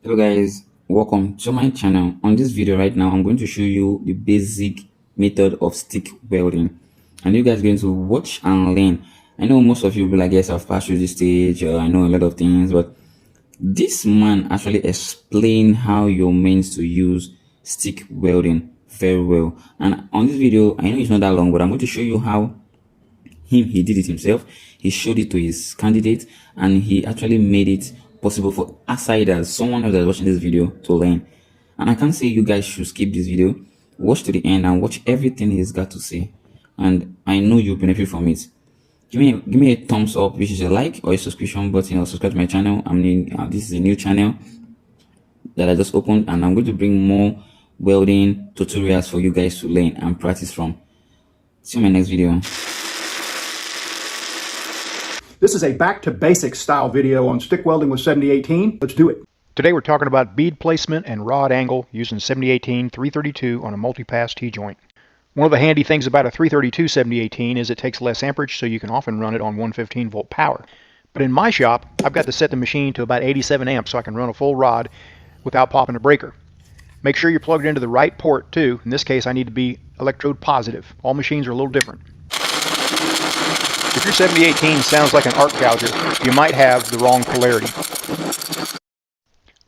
Hello guys, welcome to my channel. On this video right now, I'm going to show you the basic method of stick welding, and you guys are going to watch and learn. I know most of you will be like, yes, I've passed through this stage, I know a lot of things, but this man actually explained how you're meant to use stick welding very well. And on this video, I know it's not that long, but I'm going to show you how he did it himself. He showed it to his candidate, and he actually made it possible for outsiders, someone else that's watching this video, to learn. And I can't say you guys should skip this video. Watch to the end and watch everything he's got to say, and I know you'll benefit from it. Give me a thumbs up, which is a like, or a subscription button, or subscribe to my channel. This is a new channel that I just opened, and I'm going to bring more welding tutorials for you guys to learn and practice from. See you in my next video. This is a back-to-basics style video on stick welding with 7018. Let's do it. Today we're talking about bead placement and rod angle using 7018 332 on a multi-pass T-joint. One of the handy things about a 332 7018 is it takes less amperage, so you can often run it on 115 volt power. But in my shop, I've got to set the machine to about 87 amps so I can run a full rod without popping a breaker. Make sure you're plugged into the right port too. In this case, I need to be electrode positive. All machines are a little different. If your 7018 sounds like an arc gouger, you might have the wrong polarity.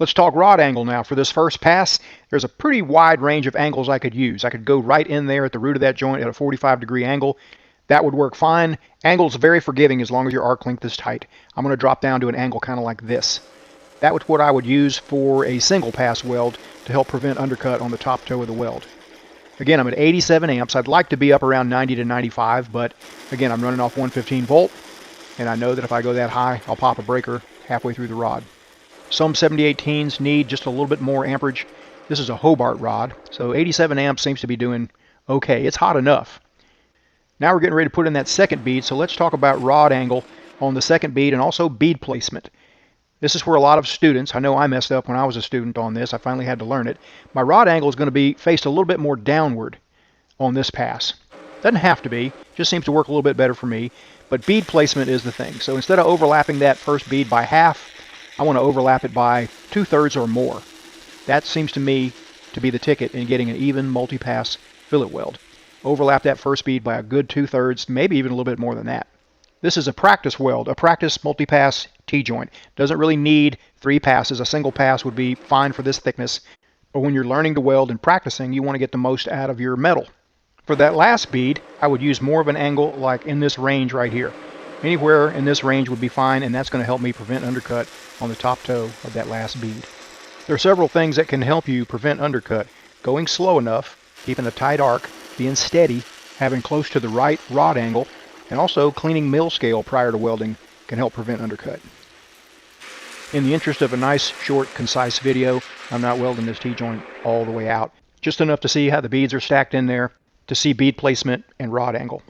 Let's talk rod angle now. For this first pass, there's a pretty wide range of angles I could use. I could go right in there at the root of that joint at a 45-degree angle. That would work fine. Angle's very forgiving as long as your arc length is tight. I'm going to drop down to an angle kind of like this. That was what I would use for a single pass weld to help prevent undercut on the top toe of the weld. Again, I'm at 87 amps. I'd like to be up around 90 to 95, but again, I'm running off 115 volt, and I know that if I go that high, I'll pop a breaker halfway through the rod. Some 7018s need just a little bit more amperage. This is a Hobart rod, so 87 amps seems to be doing okay. It's hot enough. Now we're getting ready to put in that second bead, so let's talk about rod angle on the second bead and also bead placement. This is where a lot of students, I know I messed up when I was a student on this, I finally had to learn it. My rod angle is going to be faced a little bit more downward on this pass. Doesn't have to be, just seems to work a little bit better for me, but bead placement is the thing. So instead of overlapping that first bead by half, I want to overlap it by 2/3 or more. That seems to me to be the ticket in getting an even multi-pass fillet weld. Overlap that first bead by a good 2/3, maybe even a little bit more than that. This is a practice weld, a practice multi-pass T-joint. Doesn't really need 3 passes. A single pass would be fine for this thickness. But when you're learning to weld and practicing, you want to get the most out of your metal. For that last bead, I would use more of an angle like in this range right here. Anywhere in this range would be fine, and that's going to help me prevent undercut on the top toe of that last bead. There are several things that can help you prevent undercut. Going slow enough, keeping a tight arc, being steady, having close to the right rod angle, and also cleaning mill scale prior to welding can help prevent undercut. In the interest of a nice, short, concise video, I'm not welding this T-joint all the way out. Just enough to see how the beads are stacked in there, to see bead placement and rod angle.